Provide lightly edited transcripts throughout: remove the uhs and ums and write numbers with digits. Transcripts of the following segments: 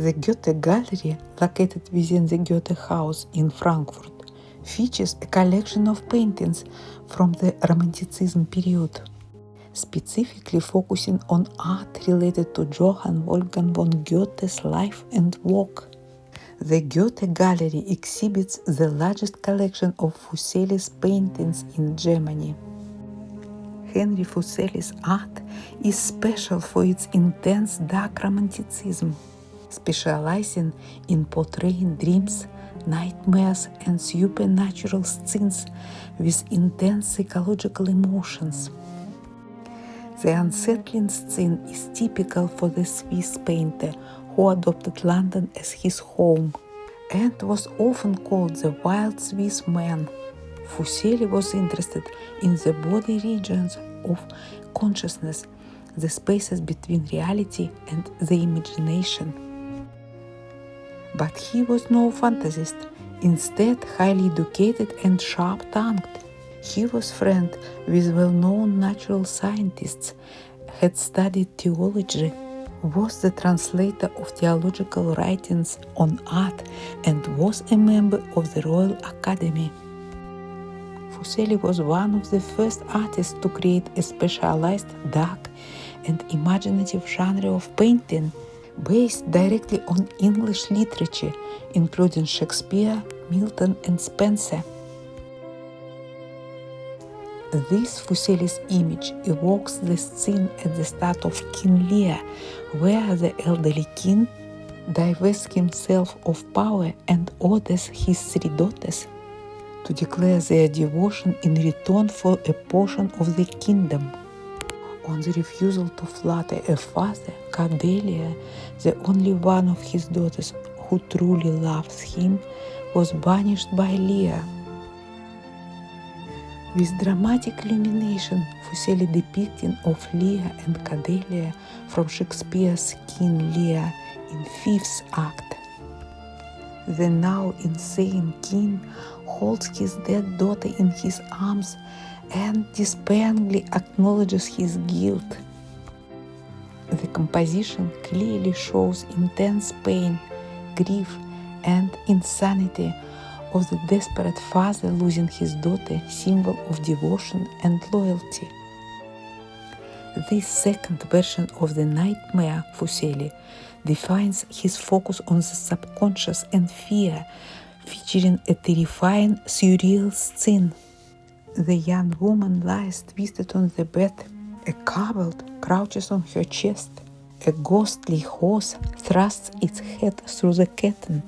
The Goethe Gallery, located within the Goethe House in Frankfurt, features a collection of paintings from the Romanticism period, specifically focusing on art related to Johann Wolfgang von Goethe's life and work. The Goethe Gallery exhibits the largest collection of Fuseli's paintings in Germany. Henry Fuseli's art is special for its intense dark romanticism, specializing in portraying dreams, nightmares, and supernatural scenes with intense psychological emotions. The unsettling scene is typical for the Swiss painter who adopted London as his home and was often called the wild Swiss man. Fuseli was interested in the body regions of consciousness, the spaces between reality and the imagination. But he was no fantasist, instead highly educated and sharp-tongued. He was friend with well-known natural scientists, had studied theology, was the translator of theological writings on art, and was a member of the Royal Academy. Fuseli was one of the first artists to create a specialized, dark, and imaginative genre of painting based directly on English literature, including Shakespeare, Milton, and Spenser. This Fuseli's image evokes the scene at the start of King Lear, where the elderly king divests himself of power and orders his 3 daughters to declare their devotion in return for a portion of the kingdom. On the refusal to flatter a father, Cordelia, the only one of his daughters who truly loves him, was banished by Lear. With dramatic illumination, Fuseli depicting of Lear and Cordelia from Shakespeare's King Lear in 5th act. The now insane king holds his dead daughter in his arms and despairingly acknowledges his guilt. The composition clearly shows intense pain, grief, and insanity of the desperate father losing his daughter, symbol of devotion and loyalty. This second version of the nightmare Fuseli defines his focus on the subconscious and fear, featuring a terrifying surreal scene. The young woman lies twisted on the bed. A kobold crouches on her chest. A ghostly horse thrusts its head through the curtain.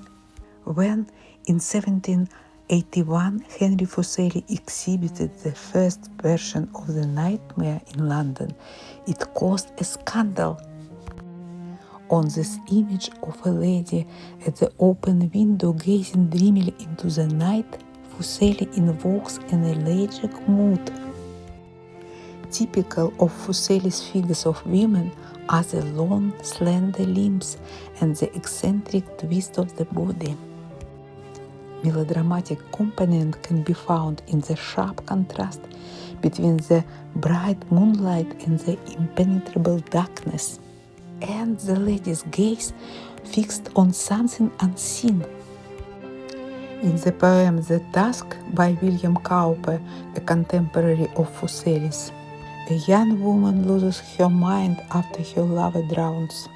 When, in 1781, Henry Fuseli exhibited the first version of the nightmare in London, it caused a scandal. On this image of a lady at the open window gazing dreamily into the night, Fuseli invokes an elegiac mood. Typical of Fuseli's figures of women are the long, slender limbs and the eccentric twist of the body. Melodramatic component can be found in the sharp contrast between the bright moonlight and the impenetrable darkness, and the lady's gaze fixed on something unseen. In the poem The Task by William Cowper, a contemporary of Fuseli's, a young woman loses her mind after her lover drowns.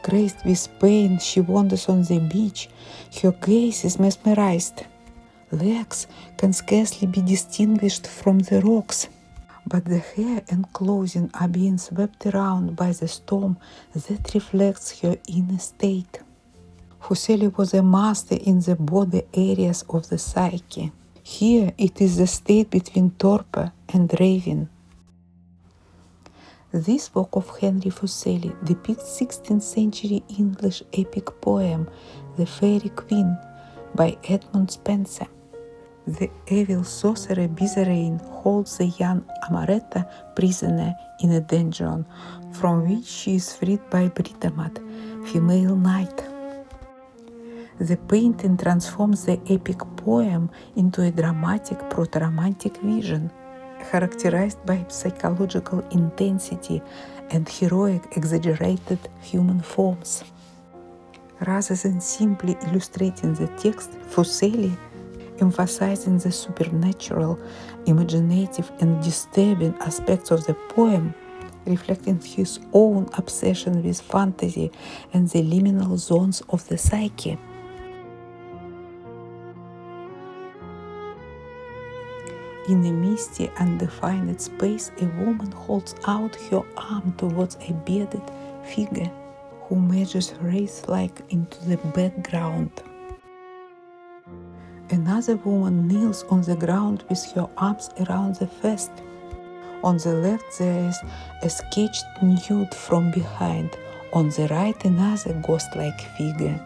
Crazed with pain, she wanders on the beach. Her gaze is mesmerized. Legs can scarcely be distinguished from the rocks, but the hair and clothing are being swept around by the storm that reflects her inner state. Fuseli was a master in the body areas of the psyche. Here it is the state between torpor and raving. This work of Henry Fuseli depicts 16th century English epic poem The Fairy Queen by Edmund Spenser. The evil sorcerer Bizarane holds the young Amaretta prisoner in a dungeon, from which she is freed by Britomart, female knight. The painting transforms the epic poem into a dramatic proto-romantic vision, characterized by psychological intensity and heroic exaggerated human forms. Rather than simply illustrating the text, Fuseli, emphasizing the supernatural, imaginative, and disturbing aspects of the poem, reflecting his own obsession with fantasy and the liminal zones of the psyche. In a misty, undefined space, a woman holds out her arm towards a bearded figure who measures wraith-like into the background. Another woman kneels on the ground with her arms around the first. On the left there is a sketched nude from behind, on the right another ghost-like figure.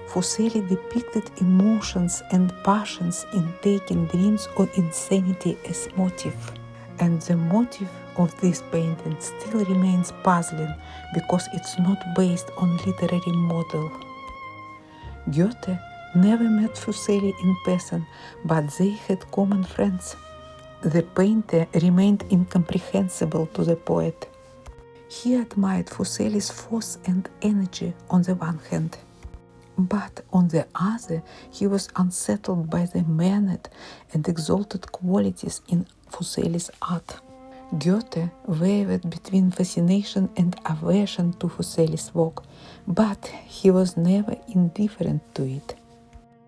Fuseli depicted emotions and passions in taking dreams or insanity as motive. And the motive of this painting still remains puzzling because it's not based on literary model. Goethe never met Fuseli in person, but they had common friends. The painter remained incomprehensible to the poet. He admired Fuseli's force and energy on the one hand, but on the other, he was unsettled by the mannered and exalted qualities in Fuseli's art. Goethe wavered between fascination and aversion to Fuseli's work, but he was never indifferent to it.